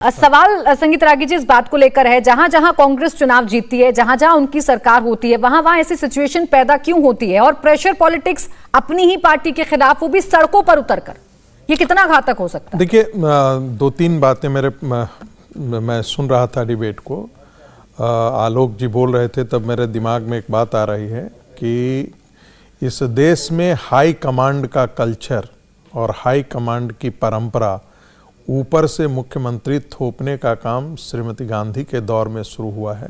सवाल संगीत रागी जी इस बात को लेकर है, जहां जहां कांग्रेस चुनाव जीतती है, जहां जहां उनकी सरकार होती है, वहां वहां ऐसी सिचुएशन पैदा क्यों होती है और प्रेशर पॉलिटिक्स अपनी ही पार्टी के खिलाफ, वो भी सड़कों पर उतरकर, ये कितना घातक हो सकता है? देखिए, दो तीन बातें मैं सुन रहा था डिबेट को, आलोक जी बोल रहे थे, तब मेरे दिमाग में एक बात आ रही है कि इस देश में हाई कमांड का कल्चर और हाई कमांड की परंपरा ऊपर से मुख्यमंत्री थोपने का काम श्रीमती गांधी के दौर में शुरू हुआ है।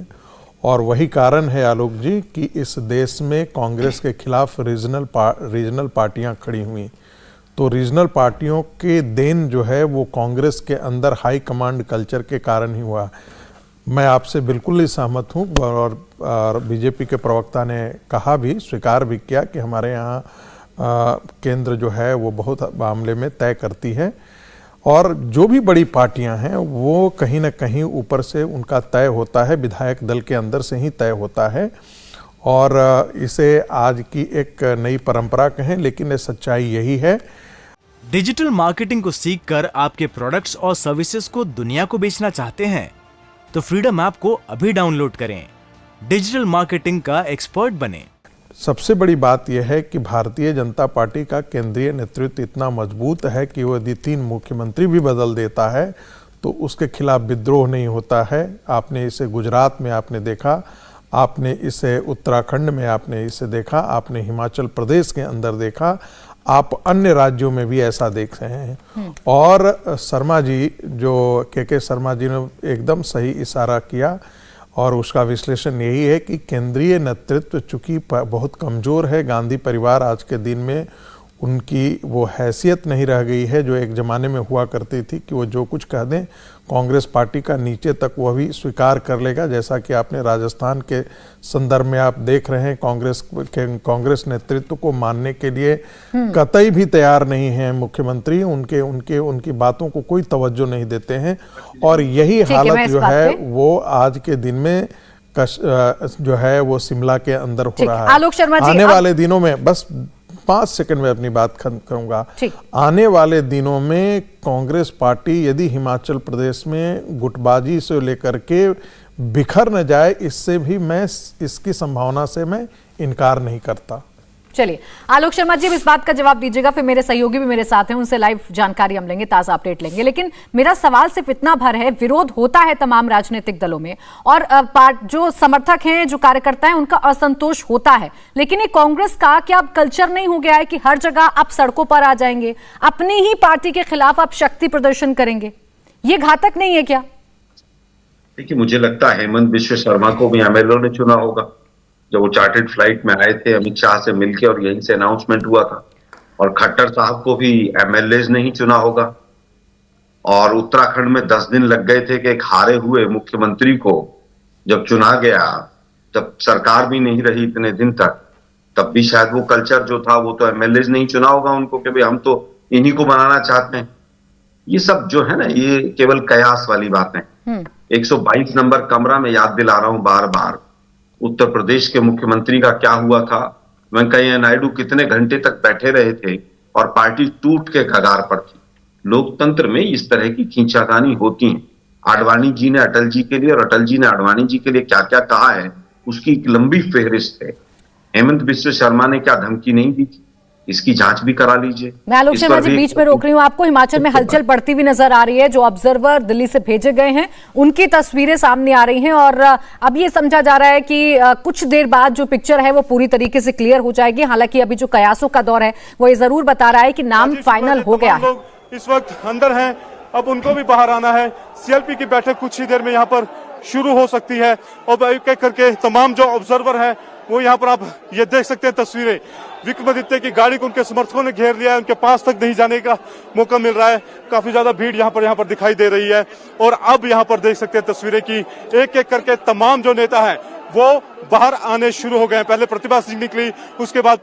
और वही कारण है आलोक जी कि इस देश में कांग्रेस के खिलाफ रीजनल पार्टियां खड़ी हुई। तो रीजनल पार्टियों के देन जो है वो कांग्रेस के अंदर हाई कमांड कल्चर के कारण ही हुआ। मैं आपसे बिल्कुल ही सहमत हूँ और बीजेपी के प्रवक्ता ने कहा भी, स्वीकार भी किया कि हमारे यहाँ केंद्र जो है वो बहुत मामले में तय करती है और जो भी बड़ी पार्टियां हैं वो कहीं ना कहीं ऊपर से उनका तय होता है, विधायक दल के अंदर से ही तय होता है। और इसे आज की एक नई परंपरा कहें, लेकिन ये सच्चाई यही है। डिजिटल मार्केटिंग को सीखकर आपके प्रोडक्ट्स और सर्विसेज को दुनिया को बेचना चाहते हैं तो फ्रीडम ऐप को अभी डाउनलोड करें। डिजिटल मार्केटिंग का एक्सपर्ट बनें। सबसे बड़ी बात यह है कि भारतीय जनता पार्टी का केंद्रीय नेतृत्व इतना मजबूत है कि वो यदि 3 मुख्यमंत्री भी बदल देता है तो उसके खिलाफ विद्रोह नहीं होता है। आपने इसे गुजरात में आपने देखा, आपने इसे उत्तराखंड में आपने इसे देखा, आपने हिमाचल प्रदेश के अंदर देखा, आप अन्य राज्यों में भी ऐसा देख रहे हैं। और शर्मा जी, जो के शर्मा जी ने एकदम सही इशारा किया और उसका विश्लेषण यही है कि केंद्रीय नेतृत्व चूंकि बहुत कमज़ोर है, गांधी परिवार आज के दिन में उनकी वो हैसियत नहीं रह गई है जो एक ज़माने में हुआ करती थी कि वो जो कुछ कह दें कांग्रेस पार्टी का नीचे तक वो भी स्वीकार कर लेगा। जैसा कि आपने राजस्थान के संदर्भ में आप देख रहे हैं, कांग्रेस नेतृत्व को मानने के लिए कतई भी तैयार नहीं है मुख्यमंत्री, उनकी बातों को कोई तवज्जो नहीं देते हैं। और यही हालत जो है वो आज के दिन में जो है वो शिमला के अंदर हो रहा है। आलोक शर्मा जी, आने वाले दिनों में, बस 5 सेकंड में अपनी बात खत्म करूंगा, आने वाले दिनों में कांग्रेस पार्टी यदि हिमाचल प्रदेश में गुटबाजी से लेकर के बिखर न जाए, इससे भी मैं इसकी संभावना से मैं इनकार नहीं करता। चलिए आलोक शर्मा जी, अब इस बात का जवाब दीजिएगा, फिर मेरे सहयोगी भी मेरे साथ हैं, उनसे लाइव जानकारी हम लेंगे, ताजा अपडेट लेंगे। लेकिन मेरा सवाल सिर्फ इतना भर है, विरोध होता है तमाम राजनीतिक दलों में और जो समर्थक हैं, जो कार्यकर्ता हैं, उनका असंतोष होता है, लेकिन ये कांग्रेस का क्या अब कल्चर नहीं हो गया है कि हर जगह आप सड़कों पर आ जाएंगे, अपनी ही पार्टी के खिलाफ आप शक्ति प्रदर्शन करेंगे? ये घातक नहीं है क्या? देखिए, मुझे लगता है हेमंत बिश्व शर्मा को भी एमएलओ ने चुना होगा जब वो चार्टर्ड फ्लाइट में आए थे अमित शाह से मिलके और यहीं से अनाउंसमेंट हुआ था। और खट्टर साहब को भी एमएलए ने ही चुना होगा। और उत्तराखंड में 10 दिन लग गए थे कि एक हारे हुए मुख्यमंत्री को जब चुना गया, जब सरकार भी नहीं रही इतने दिन तक, तब भी शायद वो कल्चर जो था वो तो एमएलए ने ही चुना होगा उनको कि भाई हम तो इन्हीं को बनाना चाहते हैं। ये सब जो है ना, ये केवल कयास वाली बातें। 122 नंबर कमरा में याद दिला रहा हूं बार बार, उत्तर प्रदेश के मुख्यमंत्री का क्या हुआ था। वेंकैया नायडू कितने घंटे तक बैठे रहे थे और पार्टी टूट के कगार पर थी। लोकतंत्र में इस तरह की खींचातानी होती है। आडवाणी जी ने अटल जी के लिए और अटल जी ने आडवाणी जी के लिए क्या क्या कहा है, उसकी एक लंबी फेहरिस्त है। हेमंत बिश्व शर्मा ने क्या धमकी नहीं दी थी, इसकी जांच भी करा लीजिए। मैं आलोक शर्मा जी बीच में रोक रही हूँ आपको। हिमाचल में हलचल बढ़ती हुई नजर आ रही है, जो ऑब्जर्वर दिल्ली से भेजे गए हैं उनकी तस्वीरें सामने आ रही हैं और अब ये समझा जा रहा है कि कुछ देर बाद जो पिक्चर है वो पूरी तरीके से क्लियर हो जाएगी। हालांकि अभी जो कयासों का दौर है वो ये जरूर बता रहा है कि नाम फाइनल हो गया है। इस वक्त अंदर हैं, अब उनको भी बाहर आना है। सीएलपी की बैठक कुछ ही देर में यहाँ पर शुरू हो सकती है और एक एक करके तमाम जो ऑब्जर्वर हैं वो यहाँ पर आप ये देख सकते हैं तस्वीरें। विक्रमादित्य की गाड़ी को उनके समर्थकों ने घेर लिया है, उनके पास तक नहीं जाने का मौका मिल रहा है। काफी ज्यादा भीड़ यहाँ पर दिखाई दे रही है और अब यहाँ पर देख सकते हैं तस्वीरें की एक एक करके तमाम जो नेता हैं वो बाहर आने शुरू हो गए। पहले प्रतिभा सिंह निकली, उसके बाद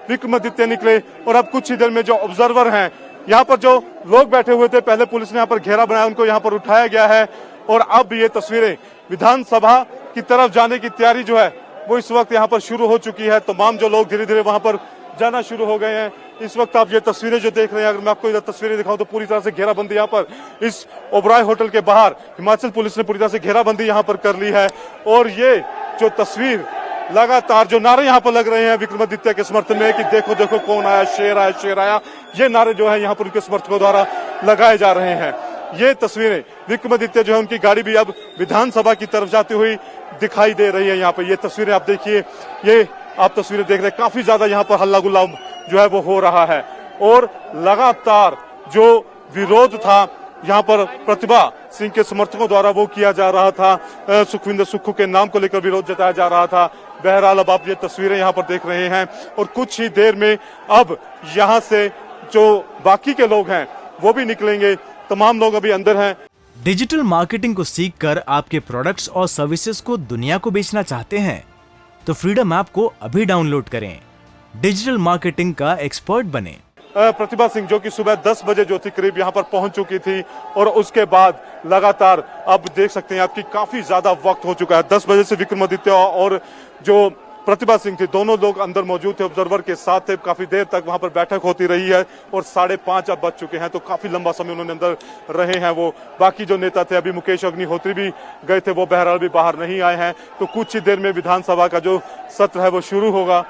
विक्रमादित्य निकले और अब कुछ ही देर में जो ऑब्जर्वर हैं, यहाँ पर जो लोग बैठे हुए थे, पहले पुलिस ने यहाँ पर घेरा बनाया, उनको यहाँ पर उठाया गया है और अब ये तस्वीरें विधानसभा की तरफ जाने की तैयारी जो है वो इस वक्त यहाँ पर शुरू हो चुकी है। तमाम जो लोग धीरे धीरे वहां पर जाना शुरू हो गए हैं। इस वक्त आप ये तस्वीरें जो देख रहे हैं, अगर मैं आपको इधर तस्वीरें दिखाऊं तो पूरी तरह से घेराबंदी यहाँ पर इस ओबराय होटल के बाहर हिमाचल पुलिस ने पूरी तरह से घेराबंदी यहाँ पर कर ली है। और ये जो तस्वीर लगातार जो नारे यहाँ पर लग रहे हैं विक्रमादित्य के समर्थन में कि देखो देखो कौन आया, शेर आया, ये नारे जो है यहाँ पर उनके समर्थकों द्वारा लगाए जा रहे हैं। ये तस्वीरें विक्रमादित्य जो है उनकी गाड़ी भी अब विधानसभा की तरफ जाती हुई दिखाई दे रही है। यहाँ पे ये तस्वीरें आप देखिए, ये आप तस्वीरें देख रहे हैं, काफी ज्यादा यहाँ पर हल्ला गुल्ला जो है वो हो रहा है। और लगातार जो विरोध था यहाँ पर प्रतिभा सिंह के समर्थकों द्वारा वो किया जा रहा था, सुखविंदर सुक्खू के नाम को लेकर विरोध जताया जा रहा था। बहरहाल अब आप ये तस्वीरें यहाँ पर देख रहे हैं और कुछ ही देर में अब यहाँ से जो बाकी के लोग हैं वो भी निकलेंगे। तमाम लोग अभी अंदर हैं। डिजिटल मार्केटिंग को सीखकर आपके प्रोडक्ट्स और सर्विसेज को दुनिया को बेचना चाहते हैं तो फ्रीडम ऐप को अभी डाउनलोड करें। डिजिटल मार्केटिंग का एक्सपर्ट बने। प्रतिभा सिंह जो कि सुबह 10 बजे जो थी करीब यहाँ पर पहुंच चुकी थी और उसके बाद लगातार अब देख सकते हैं आपकी काफी ज्यादा वक्त हो चुका है। 10 बजे से विक्रमादित्य और जो प्रतिभा सिंह थी दोनों लोग अंदर मौजूद थे, ऑब्जर्वर के साथ थे। काफी देर तक वहां पर बैठक होती रही है और 5:30 अब बज चुके हैं, तो काफी लंबा समय उन्होंने अंदर रहे हैं। वो बाकी जो नेता थे, अभी मुकेश अग्निहोत्री भी गए थे, वो बहरहाल भी बाहर नहीं आए हैं। तो कुछ ही देर में विधानसभा का जो सत्र है वो शुरू होगा।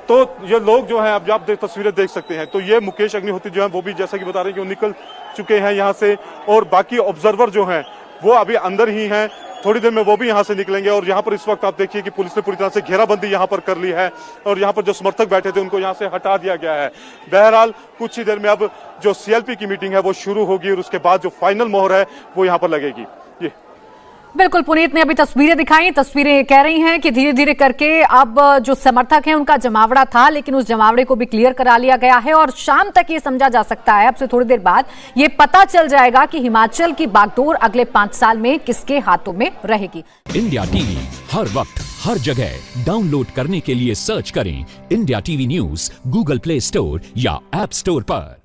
तो ये लोग जो हैं, अब आप तस्वीरें देख सकते हैं, तो ये मुकेश अग्निहोत्री जो है वो भी जैसा कि बता रहे हैं कि वो निकल चुके हैं यहाँ से और बाकी ऑब्जर्वर जो हैं वो अभी अंदर ही हैं। थोड़ी देर में वो भी यहाँ से निकलेंगे और यहाँ पर इस वक्त आप देखिए कि पुलिस ने पूरी तरह से घेराबंदी यहाँ पर कर ली है और यहाँ पर जो समर्थक बैठे थे उनको यहाँ से हटा दिया गया है। बहरहाल कुछ ही देर में अब जो सीएलपी की मीटिंग है वो शुरू होगी और उसके बाद जो फाइनल मोहर है वो यहाँ पर लगेगी। ये बिल्कुल, पुनीत ने अभी तस्वीरें दिखाई। तस्वीरें कह रही हैं कि धीरे धीरे करके अब जो समर्थक हैं उनका जमावड़ा था, लेकिन उस जमावड़े को भी क्लियर करा लिया गया है और शाम तक ये समझा जा सकता है, अब से थोड़ी देर बाद ये पता चल जाएगा कि हिमाचल की बागडोर अगले 5 साल में किसके हाथों में रहेगी। इंडिया टीवी हर वक्त हर जगह डाउनलोड करने के लिए सर्च करें India TV news Google play store या ऐप स्टोर पर।